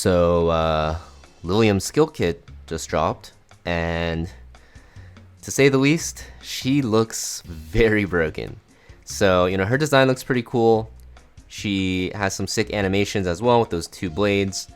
So, Liliam's skill kit just dropped, and to say the least, she looks very broken. So, her design looks pretty cool. She has some sick animations as well with those two blades,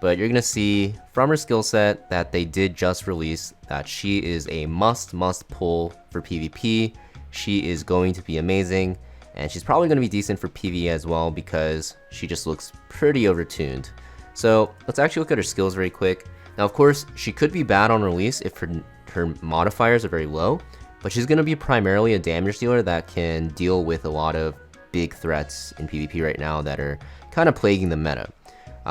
but you're gonna see from her skill set that they did just release that she is a must pull for PvP. She is going to be amazing, and she's probably gonna be decent for PvE as well because she just looks pretty overtuned. So let's actually look at her skills very quick. Now, of course, she could be bad on release if her modifiers are very low, but she's going to be primarily a damage dealer that can deal with a lot of big threats in PvP right now that are kind of plaguing the meta.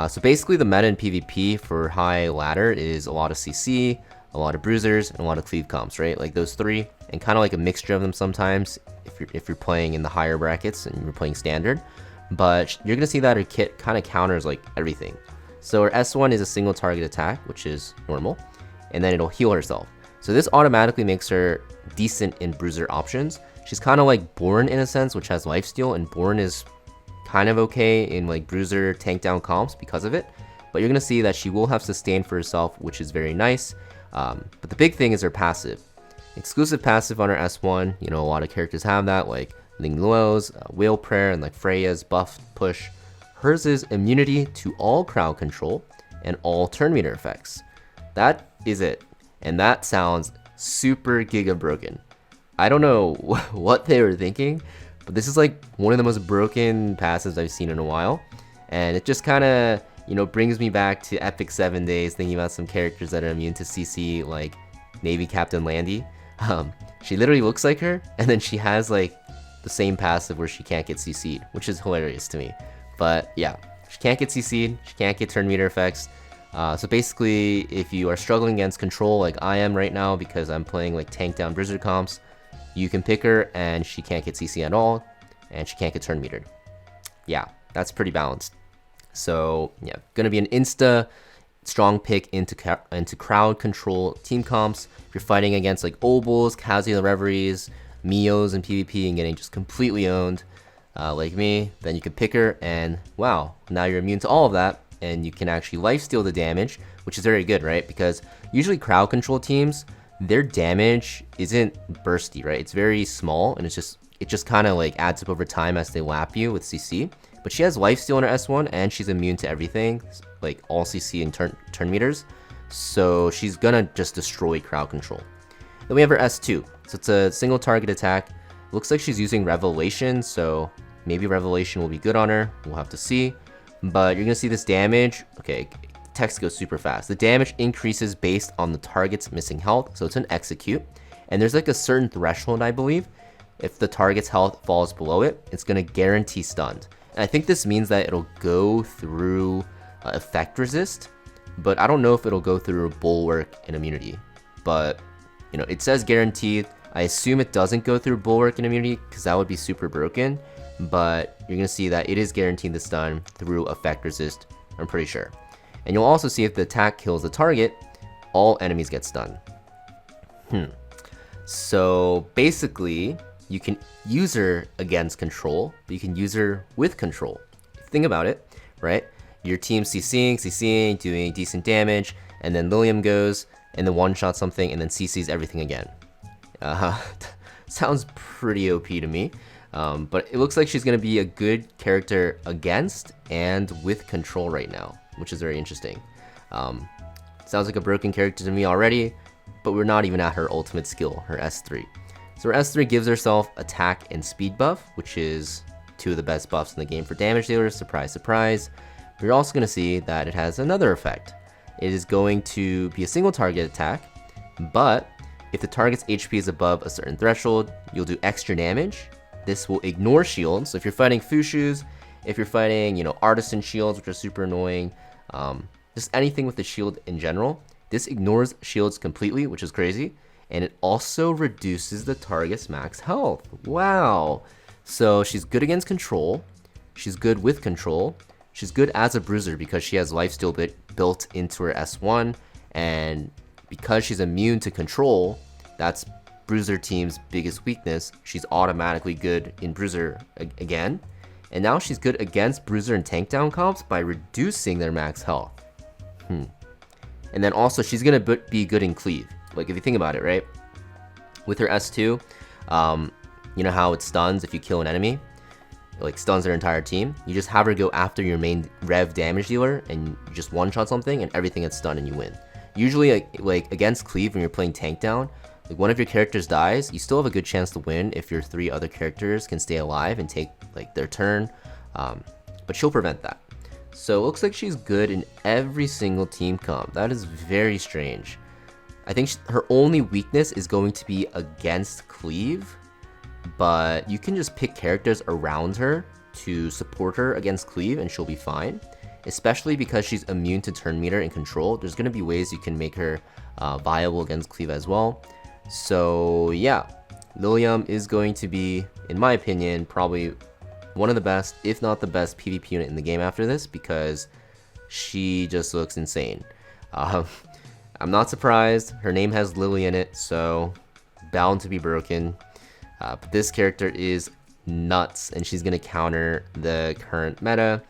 So basically the meta in PvP for high ladder is a lot of CC, a lot of bruisers, and a lot of cleave comps, right? Like those three, and kind of like a mixture of them sometimes if you're playing in the higher brackets and you're playing standard. But you're going to see that her kit kind of counters like everything. So her S1 is a single target attack, which is normal, and then it'll heal herself. So this automatically makes her decent in bruiser options. She's kind of like Born in a sense, which has lifesteal, and Born is kind of okay in like bruiser tank down comps because of it. But you're gonna see that she will have sustain for herself, which is very nice. But the big thing is her passive. Exclusive passive on her S1, a lot of characters have that, like Ling Luo's, Whale Prayer, and like Freya's buff push. Hers is immunity to all crowd control and all turn meter effects. That is it. And that sounds super giga broken. I don't know what they were thinking, but this is like one of the most broken passives I've seen in a while. And it just kind of, brings me back to Epic 7 days, thinking about some characters that are immune to CC, like Navy Captain Landy. She literally looks like her, and then she has like the same passive where she can't get CC'd, which is hilarious to me. But yeah, she can't get CC'd, she can't get turn meter effects. So basically, if you are struggling against control like I am right now because I'm playing like tank down bruiser comps, you can pick her and she can't get CC at all, and she can't get turn metered. Yeah, that's pretty balanced. So yeah, gonna be an insta strong pick into crowd control team comps. If you're fighting against like Obels, Kazuya Reveries, Mios in PvP and getting just completely owned, like me, then you can pick her, and wow, now you're immune to all of that, and you can actually lifesteal the damage, which is very good, right? Because usually crowd control teams, their damage isn't bursty, right? It's very small, and it just kind of like adds up over time as they lap you with CC. But she has lifesteal in her S1, and she's immune to everything, like all CC and turn meters. So she's gonna just destroy crowd control. Then we have her S2. So it's a single target attack. Looks like she's using Revelation, so maybe Revelation will be good on her. We'll have to see. But you're gonna see this damage. Okay, text goes super fast. The damage increases based on the target's missing health, so it's an execute. And there's like a certain threshold, I believe. If the target's health falls below it, it's gonna guarantee stunned. And I think this means that it'll go through effect resist, but I don't know if it'll go through bulwark and immunity. But it says guaranteed. I assume it doesn't go through bulwark and immunity because that would be super broken. But you're gonna see that it is guaranteed the stun through effect resist, I'm pretty sure. And you'll also see if the attack kills the target, all enemies get stunned. So basically, you can use her against control, but you can use her with control. Think about it, right? Your team CCing, doing decent damage, and then Liliam goes and then one-shot something and then CCs everything again. Sounds pretty OP to me. But it looks like she's going to be a good character against and with control right now, which is very interesting. Sounds like a broken character to me already, but we're not even at her ultimate skill, her S3. So her S3 gives herself attack and speed buff, which is two of the best buffs in the game for damage dealers, surprise, surprise. But you're also going to see that it has another effect. It is going to be a single target attack, but if the target's HP is above a certain threshold, you'll do extra damage. This will ignore shields. So if you're fighting Fushus, if you're fighting, artisan shields, which are super annoying, just anything with the shield in general, this ignores shields completely, which is crazy. And it also reduces the target's max health. Wow. So she's good against control. She's good with control. She's good as a bruiser because she has lifesteal built into her S1. And because she's immune to control, that's bruiser team's biggest weakness. She's automatically good in bruiser again. And now she's good against bruiser and tank down comps by reducing their max health. And then also she's gonna be good in cleave. Like if you think about it, right? With her S2, you know how it stuns if you kill an enemy? It like stuns their entire team. You just have her go after your main rev damage dealer and you just one-shot something and everything gets stunned and you win. Usually like against cleave when you're playing tank down, like one of your characters dies, you still have a good chance to win if your 3 other characters can stay alive and take like their turn. But she'll prevent that. So it looks like she's good in every single team comp. That is very strange. I think her only weakness is going to be against cleave, but you can just pick characters around her to support her against cleave and she'll be fine. Especially because she's immune to turn meter and control. There's going to be ways you can make her viable against cleave as well. So yeah, Liliam is going to be, in my opinion, probably one of the best, if not the best PvP unit in the game after this, because she just looks insane. I'm not surprised. Her name has Lily in it, so bound to be broken. But this character is nuts, and she's going to counter the current meta,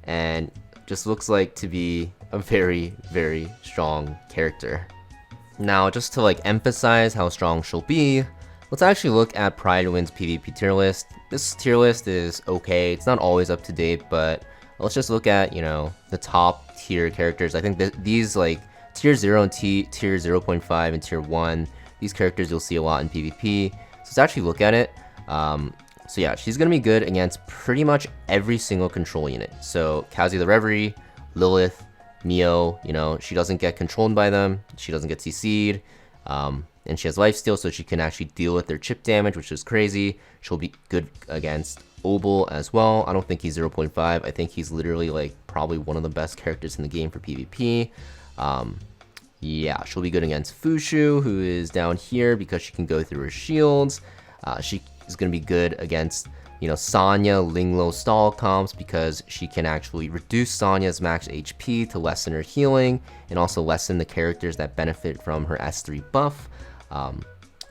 and just looks like to be a very, very strong character. Now, just to like emphasize how strong she'll be, let's actually look at Pride Wins PvP tier list. This tier list is okay. It's not always up to date, but let's just look at, you know, the top tier characters. I think these like tier 0 and tier 0.5 and tier 1, these characters you'll see a lot in PvP. So let's actually look at it. So yeah, she's going to be good against pretty much every single control unit. So Kazi the Reverie, Lilith, Mio, you know, she doesn't get controlled by them. She doesn't get CC'd. And she has lifesteal, so she can actually deal with their chip damage, which is crazy. She'll be good against Obel as well. I don't think he's 0.5. I think he's literally like probably one of the best characters in the game for PvP. Yeah, she'll be good against Fushu, who is down here because she can go through her shields. She is going to be good against, you know, Sonya, Linglo stall comps because she can actually reduce Sonya's max HP to lessen her healing and also lessen the characters that benefit from her S3 buff.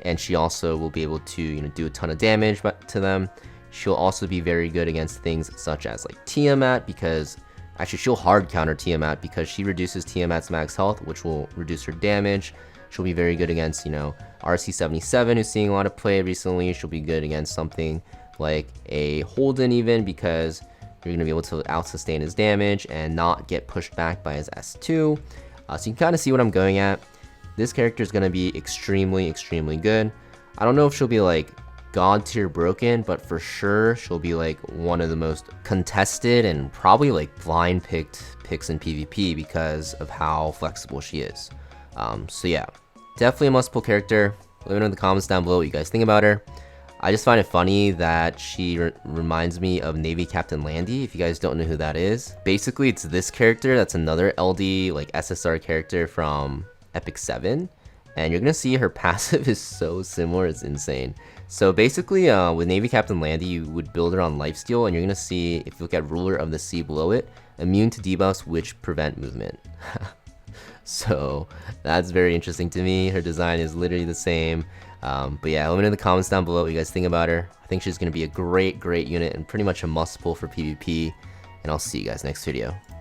And she also will be able to, you know, do a ton of damage to them. She'll also be very good against things such as like Tiamat, because actually she'll hard counter Tiamat because she reduces Tiamat's max health, which will reduce her damage. She'll be very good against, you know, RC77, who's seeing a lot of play recently. She'll be good against something like a Holden even, because you're going to be able to out-sustain his damage and not get pushed back by his S2. So you can kind of see what I'm going at. This character is going to be extremely, extremely good. I don't know if she'll be like god tier broken, but for sure she'll be like one of the most contested and probably like blind picked picks in PvP because of how flexible she is. So yeah, definitely a must-pull character. Let me know in the comments down below what you guys think about her. I just find it funny that she reminds me of Navy Captain Landy, if you guys don't know who that is. Basically, it's this character that's another LD, like SSR character from Epic 7. And you're going to see her passive is so similar, it's insane. So basically, with Navy Captain Landy, you would build her on lifesteal, and you're going to see, if you look at Ruler of the Sea below it, immune to debuffs which prevent movement. So that's very interesting to me. Her design is literally the same. But yeah, let me know in the comments down below what you guys think about her. I think she's going to be a great, great unit and pretty much a must pull for PvP. And I'll see you guys next video.